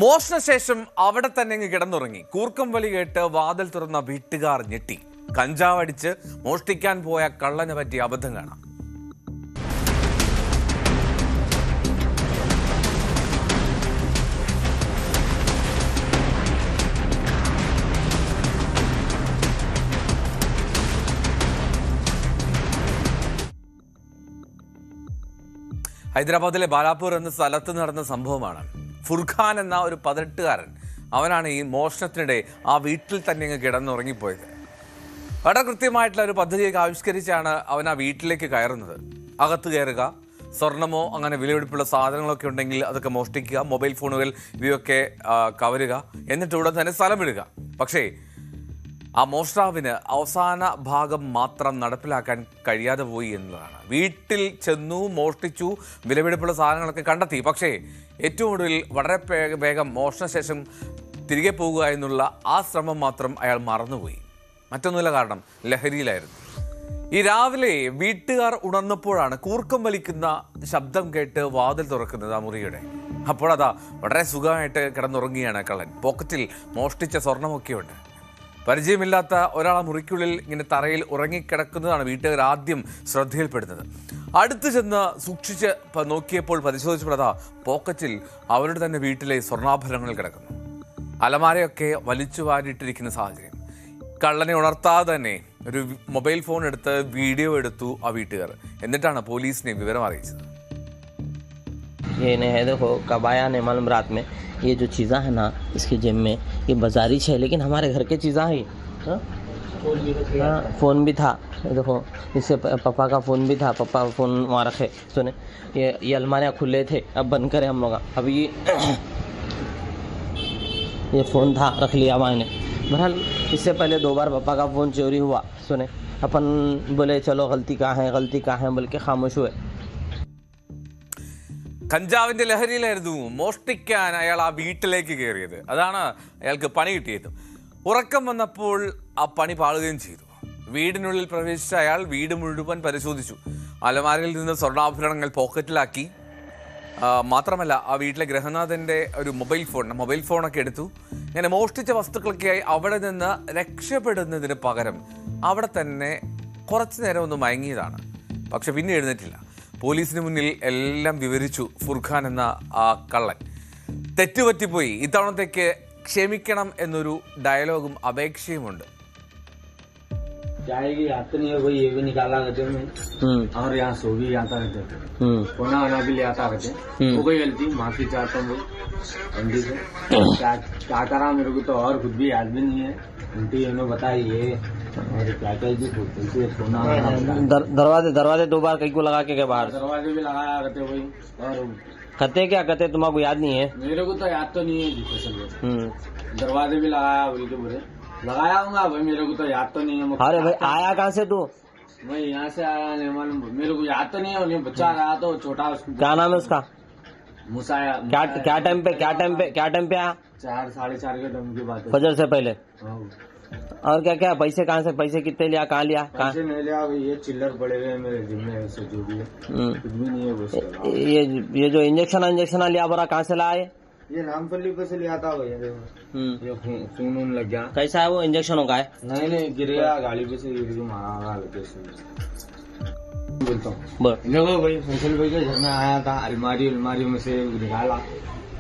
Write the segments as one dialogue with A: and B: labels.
A: മോഷണശേഷം അവിടെ തന്നെ കിടന്നുറങ്ങി. കൂർക്കം വലി കേട്ട് വാതിൽ തുറന്ന വീട്ടുകാർ ഞെട്ടി. കഞ്ചാവടിച്ച് മോഷ്ടിക്കാൻ പോയ കള്ളന് പറ്റിയ അബദ്ധം കാണാം. ഹൈദരാബാദിലെ ബാലാപൂർ എന്ന സ്ഥലത്ത് നടന്ന സംഭവമാണ്. ഫുർഖാൻ എന്ന ഒരു 18കാരൻ, അവനാണ് ഈ മോഷണത്തിനിടെ ആ വീട്ടിൽ തന്നെ കിടന്നുറങ്ങിപ്പോയത്. വളരെ കൃത്യമായിട്ടുള്ള ഒരു പദ്ധതിയൊക്കെ ആവിഷ്കരിച്ചാണ് അവൻ ആ വീട്ടിലേക്ക് കയറുന്നത്. അകത്ത് കയറുക, സ്വർണമോ അങ്ങനെ വിലപിടിപ്പുള്ള സാധനങ്ങളൊക്കെ ഉണ്ടെങ്കിൽ അതൊക്കെ മോഷ്ടിക്കുക, മൊബൈൽ ഫോണുകൾ ഇവയൊക്കെ കവരുക, എന്നിട്ട് ഉടൻ തന്നെ സ്ഥലം വിടുക. പക്ഷേ ആ മോഷ്ടാവിന് അവസാന ഭാഗം മാത്രം നടപ്പിലാക്കാൻ കഴിയാതെ പോയി എന്നതാണ്. വീട്ടിൽ ചെന്നു, മോഷ്ടിച്ചു, വിലപിടിപ്പുള്ള സാധനങ്ങളൊക്കെ കണ്ടെത്തി. പക്ഷേ ഏറ്റവും ഒടുവിൽ വളരെ വേഗം മോഷണശേഷം തിരികെ പോകുക എന്നുള്ള ആ ശ്രമം മാത്രം അയാൾ മറന്നുപോയി. മറ്റൊന്നുമില്ല, കാരണം ലഹരിയിലായിരുന്നു. ഈ രാവിലെ വീട്ടുകാർ ഉണർന്നപ്പോഴാണ് കൂർക്കം വലിക്കുന്ന ശബ്ദം കേട്ട് വാതിൽ തുറക്കുന്നത് ആ മുറിയുടെ. അപ്പോഴതാ വളരെ സുഖമായിട്ട് കിടന്നുറങ്ങിയാണ് കള്ളൻ. പോക്കറ്റിൽ മോഷ്ടിച്ച സ്വർണമൊക്കെയുണ്ട്. പരിചയമില്ലാത്ത ഒരാൾ മുറിക്കുള്ളിൽ ഇങ്ങനെ തറയിൽ ഉറങ്ങിക്കിടക്കുന്നതാണ് വീട്ടുകാർ ആദ്യം ശ്രദ്ധയിൽപ്പെടുന്നത്. അടുത്ത് ചെന്ന് സൂക്ഷിച്ച് നോക്കിയപ്പോൾ പരിശോധിച്ചപ്പോഴതാ പോക്കറ്റിൽ അവരുടെ തന്നെ വീട്ടിലെ സ്വർണ്ണാഭരണങ്ങൾ കിടക്കുന്നു. അലമാരയൊക്കെ വലിച്ചു വാരിയിട്ടിരിക്കുന്ന സാഹചര്യം. കള്ളനെ ഉണർത്താതെ തന്നെ ഒരു മൊബൈൽ ഫോൺ എടുത്ത് വീഡിയോ എടുത്തു ആ വീട്ടുകാർ. എന്നിട്ടാണ് പോലീസിനെ വിവരം അറിയിച്ചത്.
B: ये नहीं है, देखो कब आया नहीं मालूम। रात में ये जो चीज़ा है ना इसके जेब में, ये बाजारी है लेकिन हमारे घर के चीज़ा है। हाँ, फ़ोन भी था, देखो इससे पापा का फ़ोन भी था, पापा फ़ोन वहाँ रखे। सुने, ये अलमारियाँ खुले थे, अब बंद करें हम लोग। अभी ये फ़ोन था, रख लिया मैंने। बहरहाल इससे पहले 2 बार पापा का फ़ोन चोरी हुआ। सुने, अपन बोले चलो गलती कहाँ है बोल के खामोश हुए।
A: കഞ്ചാവിന്റെ ലഹരിയിലായിരുന്നു മോഷ്ടിക്കാൻ അയാൾ ആ വീട്ടിലേക്ക് കയറിയത്. അതാണ് അയാൾക്ക് പണി കിട്ടിയത്. ഉറക്കം വന്നപ്പോൾ ആ പണി പാളുകയും ചെയ്തു. വീടിനുള്ളിൽ പ്രവേശിച്ച അയാൾ വീട് മുഴുവൻ പരിശോധിച്ചു. അലമാരയിൽ നിന്ന് സ്വർണ്ണാഭരണങ്ങൾ പോക്കറ്റിലാക്കി. മാത്രമല്ല, ആ വീട്ടിലെ ഗൃഹനാഥന്റെ ഒരു മൊബൈൽ ഫോണൊക്കെ എടുത്തു. ഇങ്ങനെ മോഷ്ടിച്ച വസ്തുക്കളൊക്കെയായി അവിടെ നിന്ന് രക്ഷപ്പെടുന്നതിന് പകരം അവിടെ തന്നെ കുറച്ചു നേരം ഒന്ന് മയങ്ങിയതാണ്. പക്ഷെ പിന്നെ എഴുന്നേറ്റില്ല. പോലീസിന് മുന്നിൽ എല്ലാം വിവരിച്ചു ഫുർഖാൻ എന്ന ആ കള്ളൻ. തെറ്റുപറ്റിപ്പോയി, ഇത്തവണത്തേക്ക് ക്ഷമിക്കണം എന്നൊരു ഡയലോഗും അപേക്ഷയുമുണ്ട്.
C: वही ये भी निकाला करते और यहाँ सो भी आता रहते, खाना वाना भी ले आता रहते। वो कोई गलती, माफी चाहता हूँ आंटी से। क्या करा मेरे को तो और खुद भी याद भी नहीं है। आंटी उन्होंने बताया ये और क्या
B: दरवाजे 2 बार कहीं को लगा के बाहर
C: दरवाजे भी लगाया करते वही। और
B: कहते क्या कहते, तुम्हारा याद नहीं है?
C: मेरे को तो याद तो नहीं है जी, दरवाजे भी लगाया बोल के बोले लगाया हूँगा भाई, मेरे को तो याद तो नहीं है।
B: अरे भाई आया कहाँ से तू?
C: मैं यहाँ से आया नहीं मालूम, मेरे को याद तो नहीं है। बच्चा आया तो छोटा,
B: क्या नाम है उसका?
C: मुसाया।
B: क्या टाइम पे आया?
C: 4 साढ़े 4 के टाइम की बात है,
B: फजर से पहले।
C: हाँ।
B: और क्या पैसे कहाँ से, पैसे कितने लिया, कहाँ लिया?
C: पैसे नहीं लिया, ये चिल्लर पड़े हुए हैं मेरे जिम में, ऐसे जो भी है कुछ भी नहीं है बस।
B: ये जो इंजेक्शन लिया बड़ा कहाँ से लाया?
C: ये नामपल्ली पे से लिया था भैया। ये खून लग गया।
B: कैसा है वो इंजेक्शन का है?
C: नहीं गिर गया, गाड़ी पे से गिर गया, मारा बोलता हूँ। देखो भाई फैसल भाई के घर में आया था, अलमारी में से निकाला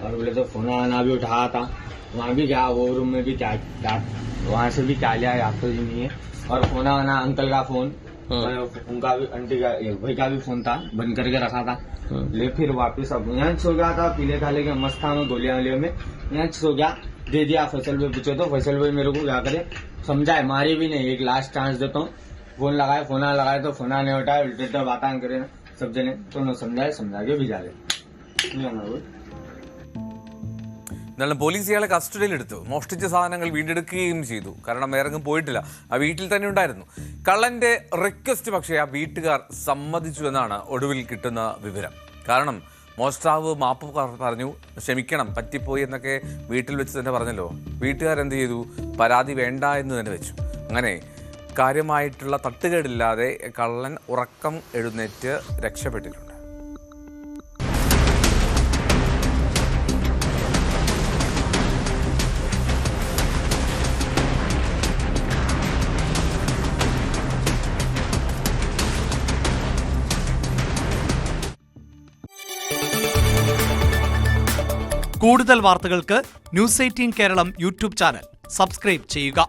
C: और बोले तो फोन आना भी उठाया था। वहाँ भी गया, वो रूम में भी क्या वहाँ से भी क्या लिया याद तो नहीं है। और फोन आना अंकल का फोन, उनका भी, आंटी का, भाई का भी फोन था, बंद करके रखा था। ले फिर वापस अब यहाँ सो गया था, पीले खाले के मस्त था, मैं गोलियां में यहाँ सो गया। दे दिया फैसल भाई, पूछे तो फैसल भाई मेरे को क्या करे, समझाए, मारी भी नहीं, एक लास्ट चांस देता हूँ। फोन लगाए तो फोन नहीं उठाए, उल्टे बातें करे सब जने, तो समझा के भिजा दे।
A: എന്നാലും പോലീസ് ഇയാളെ കസ്റ്റഡിയിലെടുത്തു. മോഷ്ടിച്ച സാധനങ്ങൾ വീണ്ടെടുക്കുകയും ചെയ്തു. കാരണം വേറെങ്ങും പോയിട്ടില്ല, ആ വീട്ടിൽ തന്നെ ഉണ്ടായിരുന്നു. കള്ളന്റെ റിക്വസ്റ്റ് പക്ഷേ ആ വീട്ടുകാർ സമ്മതിച്ചു എന്നാണ് ഒടുവിൽ കിട്ടുന്ന വിവരം. കാരണം മോഷ്ടാവ് മാപ്പ് പറഞ്ഞു, ക്ഷമിക്കണം, പറ്റിപ്പോയി എന്നൊക്കെ വീട്ടിൽ വെച്ച് തന്നെ പറഞ്ഞല്ലോ. വീട്ടുകാരെന്ത് ചെയ്തു? പരാതി വേണ്ട എന്ന് തന്നെ വെച്ചു. അങ്ങനെ കാര്യമായിട്ടുള്ള തട്ടുകേടില്ലാതെ കള്ളൻ ഉറക്കം എഴുന്നേറ്റ് രക്ഷപ്പെട്ടിട്ടുണ്ട്.
D: കൂടുതൽ വാർത്തകൾക്ക് News 18 Keralam YouTube channel subscribe ചെയ്യുക.